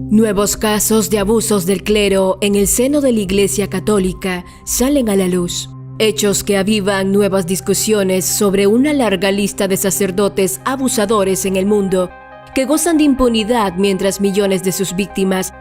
Nuevos casos de abusos del clero en el seno de la Iglesia Católica salen a la luz. Hechos que avivan nuevas discusiones sobre una larga lista de sacerdotes abusadores en el mundo que gozan de impunidad mientras millones de sus víctimas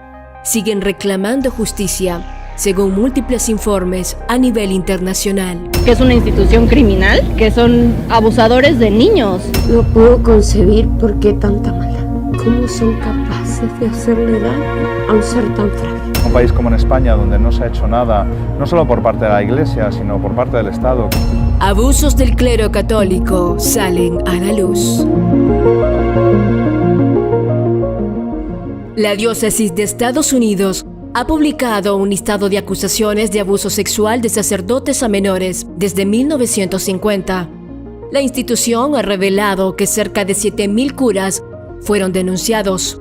siguen reclamando justicia, según múltiples informes a nivel internacional. Que es una institución criminal, que son abusadores de niños. No puedo concebir por qué tanta maldad. ¿Cómo son capaces de hacerle daño a un ser tan frágil? Un país como en España, donde no se ha hecho nada, no solo por parte de la Iglesia, sino por parte del Estado. Abusos del clero católico salen a la luz. La diócesis de Estados Unidos ha publicado un listado de acusaciones de abuso sexual de sacerdotes a menores desde 1950. La institución ha revelado que cerca de 7,000 curas fueron denunciados.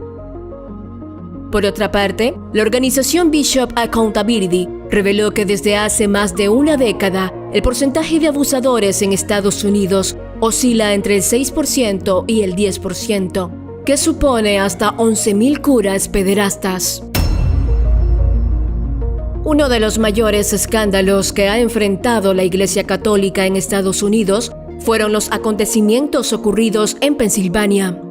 Por otra parte, la organización Bishop Accountability reveló que desde hace más de una década, el porcentaje de abusadores en Estados Unidos oscila entre el 6% y el 10%, que supone hasta 11,000 curas pederastas. Uno de los mayores escándalos que ha enfrentado la Iglesia Católica en Estados Unidos fueron los acontecimientos ocurridos en Pensilvania.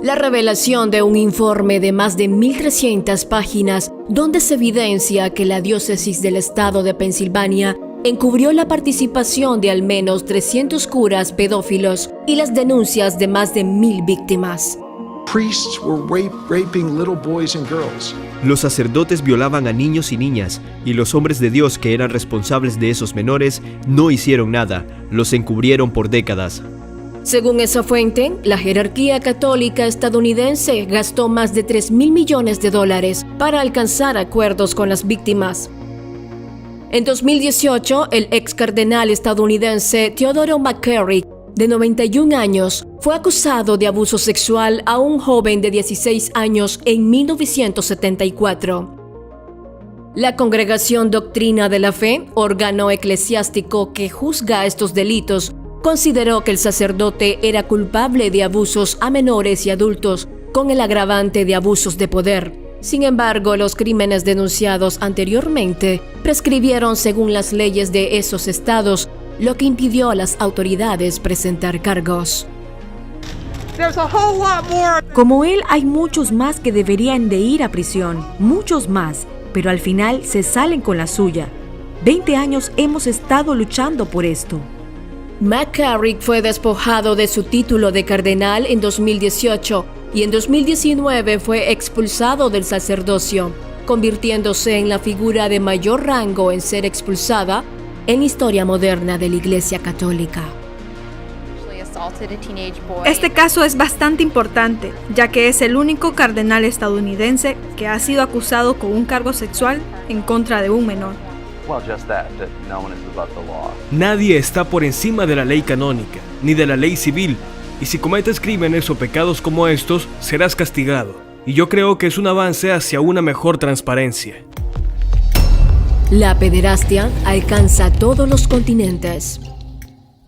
La revelación de un informe de más de 1,300 páginas donde se evidencia que la diócesis del estado de Pensilvania encubrió la participación de al menos 300 curas pedófilos y las denuncias de más de 1,000 víctimas. Priests were raping little boys and girls. Los sacerdotes violaban a niños y niñas, y los hombres de Dios que eran responsables de esos menores no hicieron nada, los encubrieron por décadas. Según esa fuente, la jerarquía católica estadounidense gastó más de 3,000 millones de dólares para alcanzar acuerdos con las víctimas. En 2018, el ex cardenal estadounidense Theodore McCarrick, de 91 años, fue acusado de abuso sexual a un joven de 16 años en 1974. La Congregación Doctrina de la Fe, órgano eclesiástico que juzga estos delitos, consideró que el sacerdote era culpable de abusos a menores y adultos, con el agravante de abusos de poder. Sin embargo, los crímenes denunciados anteriormente prescribieron según las leyes de esos estados, lo que impidió a las autoridades presentar cargos. Como él, hay muchos más que deberían de ir a prisión, muchos más, pero al final se salen con la suya. 20 años hemos estado luchando por esto. McCarrick fue despojado de su título de cardenal en 2018 y en 2019 fue expulsado del sacerdocio, convirtiéndose en la figura de mayor rango en ser expulsada en historia moderna de la Iglesia Católica. Este caso es bastante importante, ya que es el único cardenal estadounidense que ha sido acusado con un cargo sexual en contra de un menor. Nadie está por encima de la ley canónica, ni de la ley civil, y si cometes crímenes o pecados como estos, serás castigado. Y yo creo que es un avance hacia una mejor transparencia. La pederastia alcanza todos los continentes.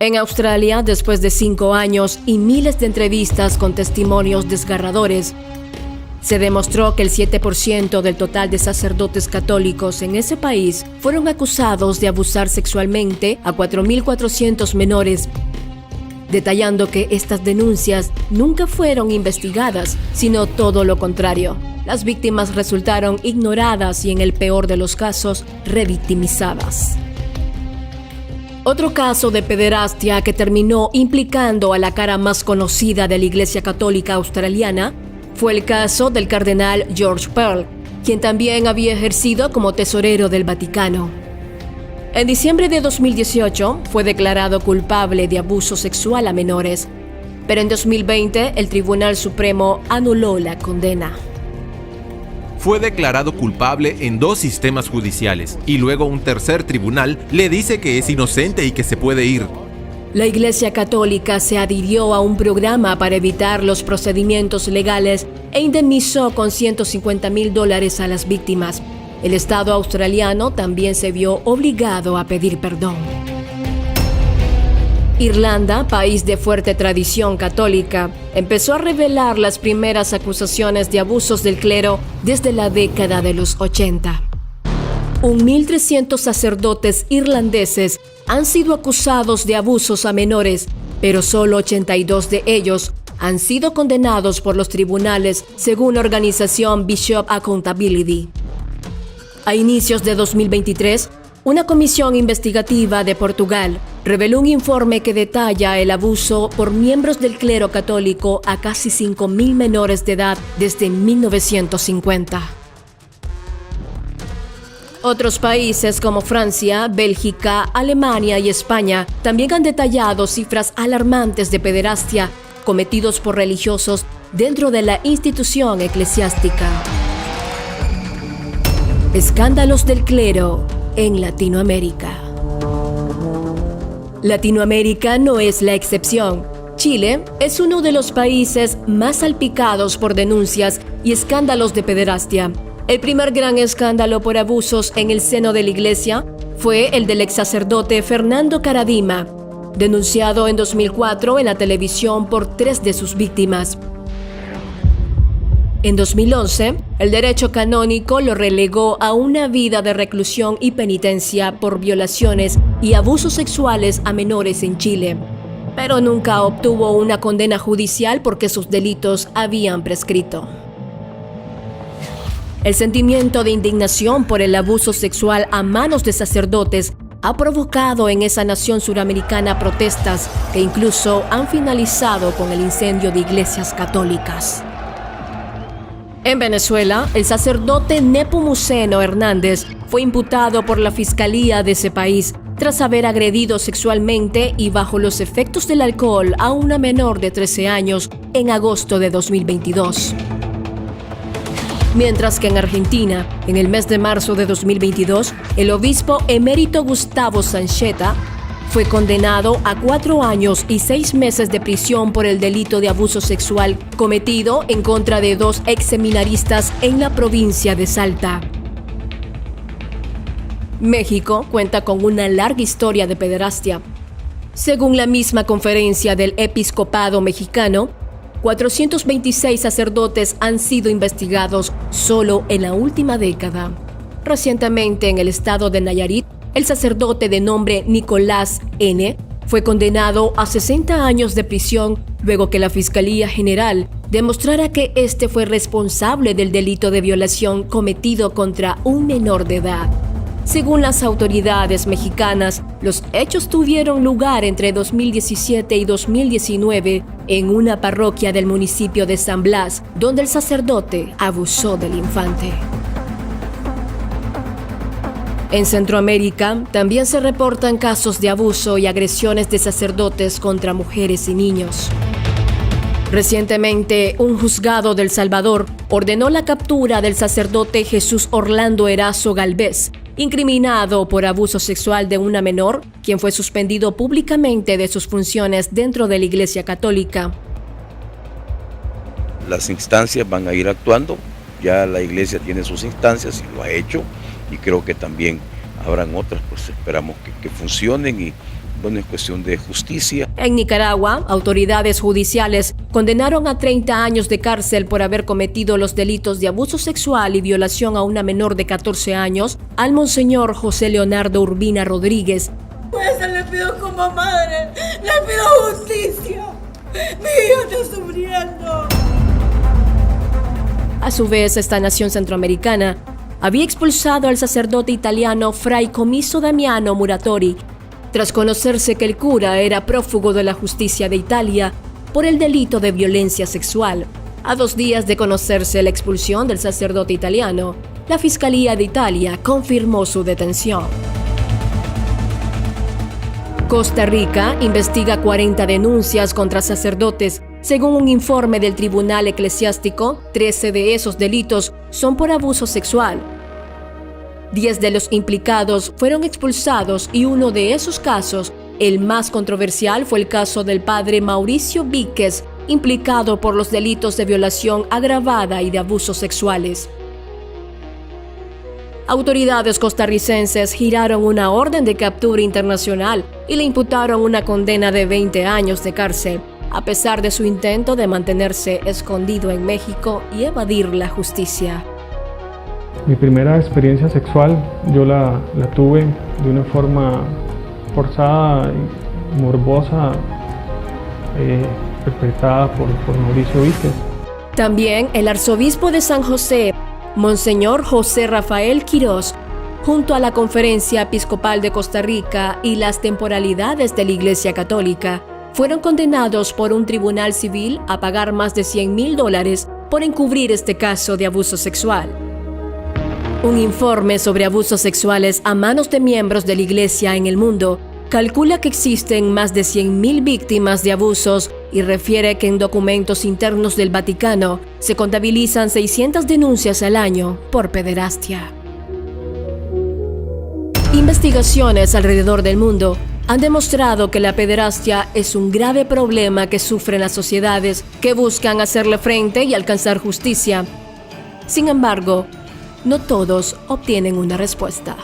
En Australia, después de 5 años y miles de entrevistas con testimonios desgarradores, se demostró que el 7% del total de sacerdotes católicos en ese país fueron acusados de abusar sexualmente a 4,400 menores, detallando que estas denuncias nunca fueron investigadas, sino todo lo contrario. Las víctimas resultaron ignoradas y, en el peor de los casos, revictimizadas. Otro caso de pederastia que terminó implicando a la cara más conocida de la Iglesia Católica australiana fue el caso del cardenal George Pearl, quien también había ejercido como tesorero del Vaticano. En diciembre de 2018 fue declarado culpable de abuso sexual a menores, pero en 2020 el Tribunal Supremo anuló la condena. Fue declarado culpable en 2 sistemas judiciales y luego un tercer tribunal le dice que es inocente y que se puede ir. La Iglesia Católica se adhirió a un programa para evitar los procedimientos legales e indemnizó con $150,000 a las víctimas. El Estado australiano también se vio obligado a pedir perdón. Irlanda, país de fuerte tradición católica, empezó a revelar las primeras acusaciones de abusos del clero desde la década de los 80. 1.300 sacerdotes irlandeses han sido acusados de abusos a menores, pero solo 82 de ellos han sido condenados por los tribunales, según la organización Bishop Accountability. A inicios de 2023, una comisión investigativa de Portugal reveló un informe que detalla el abuso por miembros del clero católico a casi 5.000 menores de edad desde 1950. Otros países como Francia, Bélgica, Alemania y España también han detallado cifras alarmantes de pederastia cometidos por religiosos dentro de la institución eclesiástica. Escándalos del clero en Latinoamérica. Latinoamérica no es la excepción. Chile es uno de los países más salpicados por denuncias y escándalos de pederastia. El primer gran escándalo por abusos en el seno de la iglesia fue el del ex sacerdote Fernando Karadima, denunciado en 2004 en la televisión por 3 de sus víctimas. En 2011, el derecho canónico lo relegó a una vida de reclusión y penitencia por violaciones y abusos sexuales a menores en Chile, pero nunca obtuvo una condena judicial porque sus delitos habían prescrito. El sentimiento de indignación por el abuso sexual a manos de sacerdotes ha provocado en esa nación suramericana protestas que incluso han finalizado con el incendio de iglesias católicas. En Venezuela, el sacerdote Nepomuceno Hernández fue imputado por la fiscalía de ese país tras haber agredido sexualmente y bajo los efectos del alcohol a una menor de 13 años en agosto de 2022. Mientras que en Argentina, en el mes de marzo de 2022, el obispo emérito Gustavo Sancheta fue condenado a 4 años y 6 meses de prisión por el delito de abuso sexual cometido en contra de 2 exseminaristas en la provincia de Salta. México cuenta con una larga historia de pederastia. Según la misma conferencia del Episcopado Mexicano, 426 sacerdotes han sido investigados solo en la última década. Recientemente, en el estado de Nayarit, el sacerdote de nombre Nicolás N. fue condenado a 60 años de prisión luego que la Fiscalía General demostrara que este fue responsable del delito de violación cometido contra un menor de edad. Según las autoridades mexicanas, los hechos tuvieron lugar entre 2017 y 2019 en una parroquia del municipio de San Blas, donde el sacerdote abusó del infante. En Centroamérica también se reportan casos de abuso y agresiones de sacerdotes contra mujeres y niños. Recientemente, un juzgado de El Salvador ordenó la captura del sacerdote Jesús Orlando Erazo Galvez, incriminado por abuso sexual de una menor, quien fue suspendido públicamente de sus funciones dentro de la Iglesia Católica. Las instancias van a ir actuando, ya la Iglesia tiene sus instancias y lo ha hecho, y creo que también habrán otras, pues esperamos que funcionen y bueno, es cuestión de justicia. En Nicaragua, autoridades judiciales condenaron a 30 años de cárcel por haber cometido los delitos de abuso sexual y violación a una menor de 14 años al monseñor José Leonardo Urbina Rodríguez. Pues le pido como madre, le pido justicia. Mi hijo está sufriendo. A su vez, esta nación centroamericana había expulsado al sacerdote italiano Fray Comiso Damiano Muratori, tras conocerse que el cura era prófugo de la justicia de Italia por el delito de violencia sexual. A 2 días de conocerse la expulsión del sacerdote italiano, la Fiscalía de Italia confirmó su detención. Costa Rica investiga 40 denuncias contra sacerdotes. Según un informe del Tribunal Eclesiástico, 13 de esos delitos son por abuso sexual. 10 de los implicados fueron expulsados y uno de esos casos, el más controversial, fue el caso del padre Mauricio Víquez, implicado por los delitos de violación agravada y de abusos sexuales. Autoridades costarricenses giraron una orden de captura internacional y le imputaron una condena de 20 años de cárcel, a pesar de su intento de mantenerse escondido en México y evadir la justicia. Mi primera experiencia sexual yo la tuve de una forma forzada y morbosa, perpetrada por Mauricio Víquez. También el arzobispo de San José, Monseñor José Rafael Quirós, junto a la Conferencia Episcopal de Costa Rica y las temporalidades de la Iglesia Católica, fueron condenados por un tribunal civil a pagar más de $100,000 por encubrir este caso de abuso sexual. Un informe sobre abusos sexuales a manos de miembros de la Iglesia en el mundo calcula que existen más de 100,000 víctimas de abusos y refiere que en documentos internos del Vaticano se contabilizan 600 denuncias al año por pederastia. Investigaciones alrededor del mundo han demostrado que la pederastia es un grave problema que sufren las sociedades que buscan hacerle frente y alcanzar justicia. Sin embargo, no todos obtienen una respuesta.